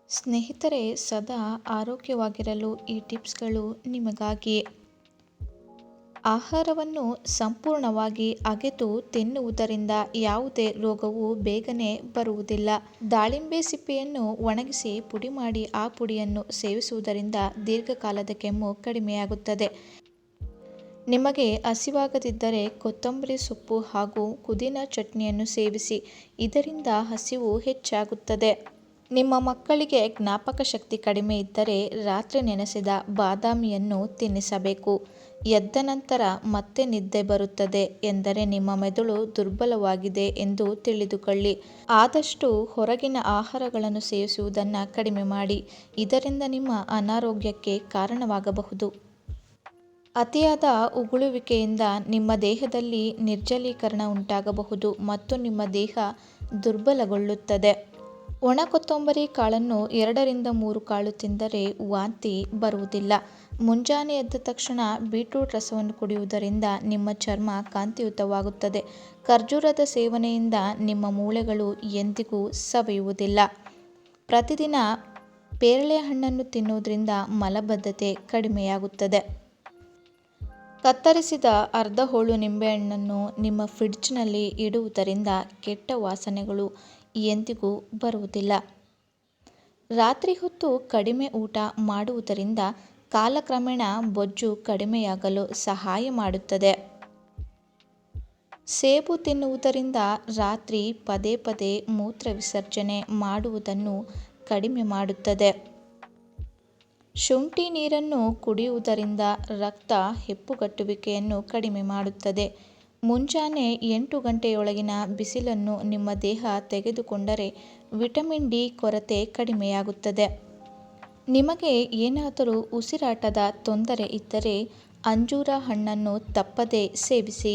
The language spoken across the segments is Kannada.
ಸ್ನೇಹಿತರೆ, ಸದಾ ಆರೋಗ್ಯವಾಗಿರಲು ಈ ಟಿಪ್ಸ್ಗಳು ನಿಮಗಾಗಿ. ಆಹಾರವನ್ನು ಸಂಪೂರ್ಣವಾಗಿ ಅಗೆದು ತಿನ್ನುವುದರಿಂದ ಯಾವುದೇ ರೋಗವು ಬೇಗನೆ ಬರುವುದಿಲ್ಲ. ದಾಳಿಂಬೆ ಸಿಪ್ಪೆಯನ್ನು ಒಣಗಿಸಿ ಪುಡಿ ಮಾಡಿ ಆ ಪುಡಿಯನ್ನು ಸೇವಿಸುವುದರಿಂದ ದೀರ್ಘಕಾಲದ ಕೆಮ್ಮು ಕಡಿಮೆಯಾಗುತ್ತದೆ. ನಿಮಗೆ ಹಸಿವಾಗದಿದ್ದರೆ ಕೊತ್ತಂಬರಿ ಸೊಪ್ಪು ಹಾಗೂ ಪುದೀನ ಚಟ್ನಿಯನ್ನು ಸೇವಿಸಿ. ಇದರಿಂದ ಹಸಿವು ಹೆಚ್ಚಾಗುತ್ತದೆ. ನಿಮ್ಮ ಮಕ್ಕಳಿಗೆ ಜ್ಞಾಪಕ ಶಕ್ತಿ ಕಡಿಮೆ ಇದ್ದರೆ ರಾತ್ರಿ ನೆನೆಸಿದ ಬಾದಾಮಿಯನ್ನು ತಿನ್ನಿಸಬೇಕು. ಎದ್ದ ನಂತರ ಮತ್ತೆ ನಿದ್ದೆ ಬರುತ್ತದೆ ಎಂದರೆ ನಿಮ್ಮ ಮೆದುಳು ದುರ್ಬಲವಾಗಿದೆ ಎಂದು ತಿಳಿದುಕೊಳ್ಳಿ. ಆದಷ್ಟು ಹೊರಗಿನ ಆಹಾರಗಳನ್ನು ಸೇವಿಸುವುದನ್ನು ಕಡಿಮೆ ಮಾಡಿ. ಇದರಿಂದ ನಿಮ್ಮ ಅನಾರೋಗ್ಯಕ್ಕೆ ಕಾರಣವಾಗಬಹುದು. ಅತಿಯಾದ ಉಗುಳುವಿಕೆಯಿಂದ ನಿಮ್ಮ ದೇಹದಲ್ಲಿ ನಿರ್ಜಲೀಕರಣ ಉಂಟಾಗಬಹುದು ಮತ್ತು ನಿಮ್ಮ ದೇಹ ದುರ್ಬಲಗೊಳ್ಳುತ್ತದೆ. ಒಣ ಕೊತ್ತಂಬರಿ ಕಾಳನ್ನು 2-3 ಕಾಳು ತಿಂದರೆ ವಾಂತಿ ಬರುವುದಿಲ್ಲ. ಮುಂಜಾನೆ ಎದ್ದ ತಕ್ಷಣ ಬೀಟ್ರೂಟ್ ರಸವನ್ನು ಕುಡಿಯುವುದರಿಂದ ನಿಮ್ಮ ಚರ್ಮ ಕಾಂತಿಯುತವಾಗುತ್ತದೆ. ಖರ್ಜೂರದ ಸೇವನೆಯಿಂದ ನಿಮ್ಮ ಮೂಳೆಗಳು ಎಂದಿಗೂ ಸವೆಯುವುದಿಲ್ಲ. ಪ್ರತಿದಿನ ಪೇರಳೆ ಹಣ್ಣನ್ನು ತಿನ್ನುವುದರಿಂದ ಮಲಬದ್ಧತೆ ಕಡಿಮೆಯಾಗುತ್ತದೆ. ಕತ್ತರಿಸಿದ ಅರ್ಧ ಹೋಳು ನಿಂಬೆಹಣ್ಣನ್ನು ನಿಮ್ಮ ಫ್ರಿಡ್ಜ್ನಲ್ಲಿ ಇಡುವುದರಿಂದ ಕೆಟ್ಟ ವಾಸನೆಗಳು ಎಂದಿಗೂ ಬರುವುದಿಲ್ಲ. ರಾತ್ರಿ ಹೊತ್ತು ಕಡಿಮೆ ಊಟ ಮಾಡುವುದರಿಂದ ಕಾಲಕ್ರಮೇಣ ಬೊಜ್ಜು ಕಡಿಮೆಯಾಗಲು ಸಹಾಯ ಮಾಡುತ್ತದೆ. ಸೇಬು ತಿನ್ನುವುದರಿಂದ ರಾತ್ರಿ ಪದೇ ಪದೇ ಮೂತ್ರ ವಿಸರ್ಜನೆ ಮಾಡುವುದನ್ನು ಕಡಿಮೆ ಮಾಡುತ್ತದೆ. ಶುಂಠಿ ನೀರನ್ನು ಕುಡಿಯುವುದರಿಂದ ರಕ್ತ ಹೆಪ್ಪುಗಟ್ಟುವಿಕೆಯನ್ನು ಕಡಿಮೆ ಮಾಡುತ್ತದೆ. ಮುಂಜಾನೆ 8 ಗಂಟೆಯೊಳಗಿನ ಬಿಸಿಲನ್ನು ನಿಮ್ಮ ದೇಹ ತೆಗೆದುಕೊಂಡರೆ ವಿಟಮಿನ್ ಡಿ ಕೊರತೆ ಕಡಿಮೆಯಾಗುತ್ತದೆ. ನಿಮಗೆ ಏನಾದರೂ ಉಸಿರಾಟದ ತೊಂದರೆ ಇದ್ದರೆ ಅಂಜೂರ ಹಣ್ಣನ್ನು ತಪ್ಪದೇ ಸೇವಿಸಿ.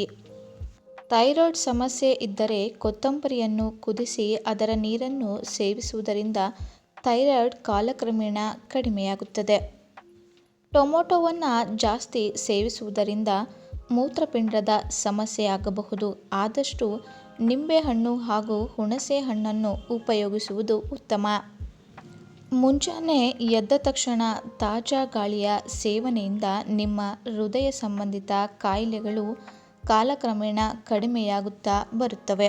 ಥೈರಾಯ್ಡ್ ಸಮಸ್ಯೆ ಇದ್ದರೆ ಕೊತ್ತಂಬರಿಯನ್ನು ಕುದಿಸಿ ಅದರ ನೀರನ್ನು ಸೇವಿಸುವುದರಿಂದ ಥೈರಾಯ್ಡ್ ಕಾಲಕ್ರಮೇಣ ಕಡಿಮೆಯಾಗುತ್ತದೆ. ಟೊಮೆಟೊವನ್ನು ಜಾಸ್ತಿ ಸೇವಿಸುವುದರಿಂದ ಮೂತ್ರಪಿಂಡದ ಸಮಸ್ಯೆಯಾಗಬಹುದು. ಆದಷ್ಟು ನಿಂಬೆಹಣ್ಣು ಹಾಗೂ ಹುಣಸೆ ಹಣ್ಣನ್ನು ಉಪಯೋಗಿಸುವುದು ಉತ್ತಮ. ಮುಂಜಾನೆ ಎದ್ದ ತಕ್ಷಣ ತಾಜಾ ಗಾಳಿಯ ಸೇವನೆಯಿಂದ ನಿಮ್ಮ ಹೃದಯ ಸಂಬಂಧಿತ ಕಾಯಿಲೆಗಳು ಕಾಲಕ್ರಮೇಣ ಕಡಿಮೆಯಾಗುತ್ತಾ ಬರುತ್ತವೆ.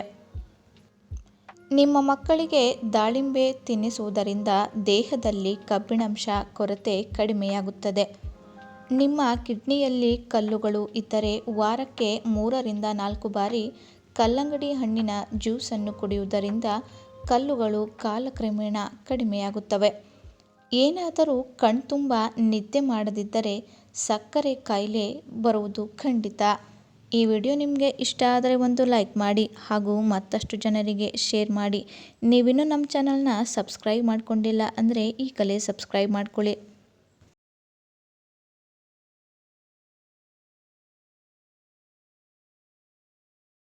ನಿಮ್ಮ ಮಕ್ಕಳಿಗೆ ದಾಳಿಂಬೆ ತಿನ್ನಿಸುವುದರಿಂದ ದೇಹದಲ್ಲಿ ಕಬ್ಬಿಣಾಂಶ ಕೊರತೆ ಕಡಿಮೆಯಾಗುತ್ತದೆ. ನಿಮ್ಮ ಕಿಡ್ನಿಯಲ್ಲಿ ಕಲ್ಲುಗಳು ಇದ್ದರೆ ವಾರಕ್ಕೆ 3-4 ಬಾರಿ ಕಲ್ಲಂಗಡಿ ಹಣ್ಣಿನ ಜ್ಯೂಸನ್ನು ಕುಡಿಯುವುದರಿಂದ ಕಲ್ಲುಗಳು ಕಾಲಕ್ರಮೇಣ ಕಡಿಮೆಯಾಗುತ್ತವೆ. ಏನಾದರೂ ಕಣ್ತುಂಬ ನಿದ್ದೆ ಮಾಡದಿದ್ದರೆ ಸಕ್ಕರೆ ಕಾಯಿಲೆ ಬರುವುದು ಖಂಡಿತ. ಈ ವಿಡಿಯೋ ನಿಮಗೆ ಇಷ್ಟ ಆದರೆ ಒಂದು ಲೈಕ್ ಮಾಡಿ ಹಾಗೂ ಮತ್ತಷ್ಟು ಜನರಿಗೆ ಶೇರ್ ಮಾಡಿ. ನೀವಿನ್ನೂ ನಮ್ಮ ಚಾನಲ್ನ ಸಬ್ಸ್ಕ್ರೈಬ್ ಮಾಡ್ಕೊಂಡಿಲ್ಲ ಅಂದರೆ ಈಗಲೇ ಸಬ್ಸ್ಕ್ರೈಬ್ ಮಾಡ್ಕೊಳ್ಳಿ.